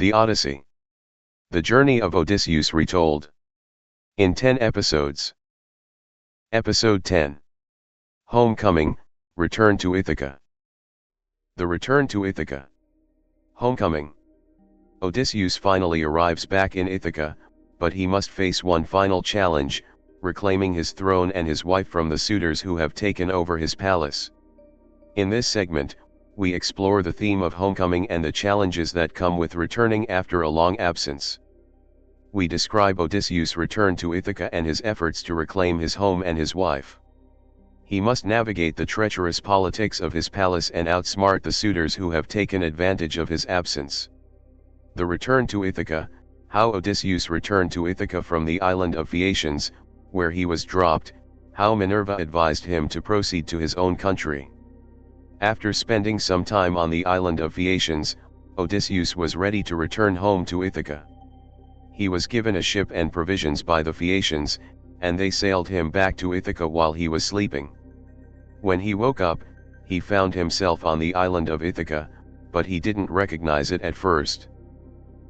The Odyssey. The Journey of Odysseus Retold. In 10 episodes. Episode 10. Homecoming, Return to Ithaca. The Return to Ithaca. Homecoming. Odysseus finally arrives back in Ithaca, but he must face one final challenge, reclaiming his throne and his wife from the suitors who have taken over his palace. In this segment, we explore the theme of homecoming and the challenges that come with returning after a long absence. We describe Odysseus' return to Ithaca and his efforts to reclaim his home and his wife. He must navigate the treacherous politics of his palace and outsmart the suitors who have taken advantage of his absence. The Return to Ithaca, how Odysseus returned to Ithaca from the island of Phaeacians, where he was dropped, how Minerva advised him to proceed to his own country. After spending some time on the island of Phaeacians, Odysseus was ready to return home to Ithaca. He was given a ship and provisions by the Phaeacians, and they sailed him back to Ithaca while he was sleeping. When he woke up, he found himself on the island of Ithaca, but he didn't recognize it at first.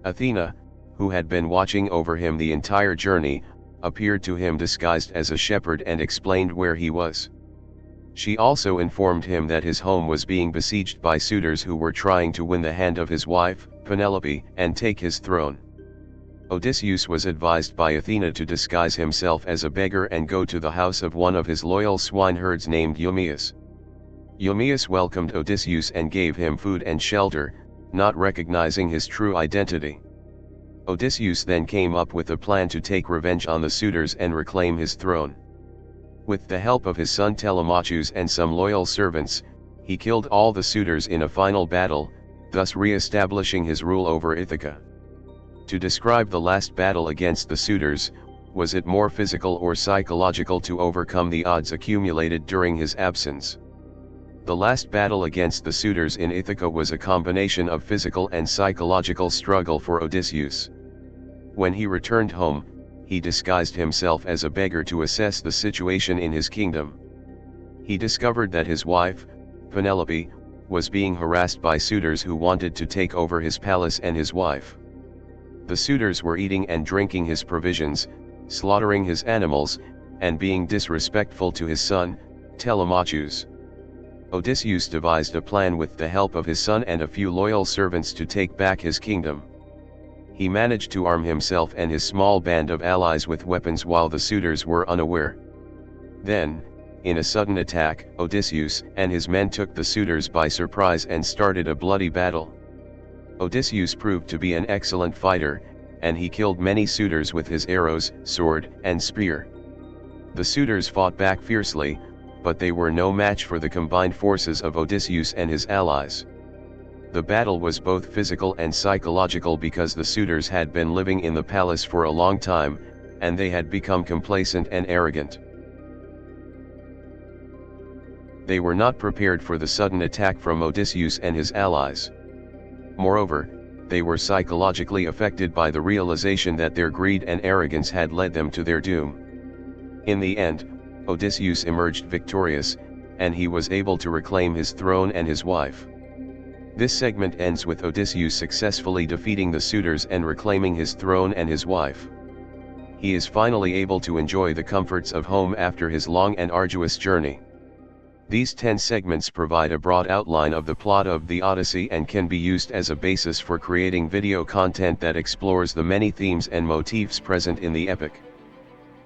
Athena, who had been watching over him the entire journey, appeared to him disguised as a shepherd and explained where he was. She also informed him that his home was being besieged by suitors who were trying to win the hand of his wife, Penelope, and take his throne. Odysseus was advised by Athena to disguise himself as a beggar and go to the house of one of his loyal swineherds named Eumaeus. Eumaeus welcomed Odysseus and gave him food and shelter, not recognizing his true identity. Odysseus then came up with a plan to take revenge on the suitors and reclaim his throne. With the help of his son Telemachus and some loyal servants, he killed all the suitors in a final battle, thus re-establishing his rule over Ithaca. To describe the last battle against the suitors, was it more physical or psychological to overcome the odds accumulated during his absence? The last battle against the suitors in Ithaca was a combination of physical and psychological struggle for Odysseus. When he returned home, he disguised himself as a beggar to assess the situation in his kingdom. He discovered that his wife, Penelope, was being harassed by suitors who wanted to take over his palace and his wife. The suitors were eating and drinking his provisions, slaughtering his animals, and being disrespectful to his son, Telemachus. Odysseus devised a plan with the help of his son and a few loyal servants to take back his kingdom. He managed to arm himself and his small band of allies with weapons while the suitors were unaware. Then, in a sudden attack, Odysseus and his men took the suitors by surprise and started a bloody battle. Odysseus proved to be an excellent fighter, and he killed many suitors with his arrows, sword, and spear. The suitors fought back fiercely, but they were no match for the combined forces of Odysseus and his allies. The battle was both physical and psychological because the suitors had been living in the palace for a long time, and they had become complacent and arrogant. They were not prepared for the sudden attack from Odysseus and his allies. Moreover, they were psychologically affected by the realization that their greed and arrogance had led them to their doom. In the end, Odysseus emerged victorious, and he was able to reclaim his throne and his wife. This segment ends with Odysseus successfully defeating the suitors and reclaiming his throne and his wife. He is finally able to enjoy the comforts of home after his long and arduous journey. These 10 segments provide a broad outline of the plot of the Odyssey and can be used as a basis for creating video content that explores the many themes and motifs present in the epic.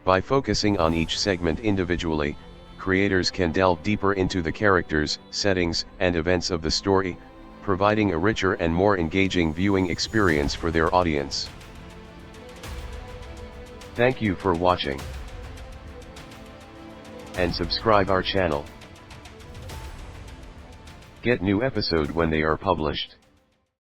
By focusing on each segment individually, creators can delve deeper into the characters, settings, and events of the story, providing a richer and more engaging viewing experience for their audience. Thank you for watching. And subscribe our channel. Get new episode when they are published.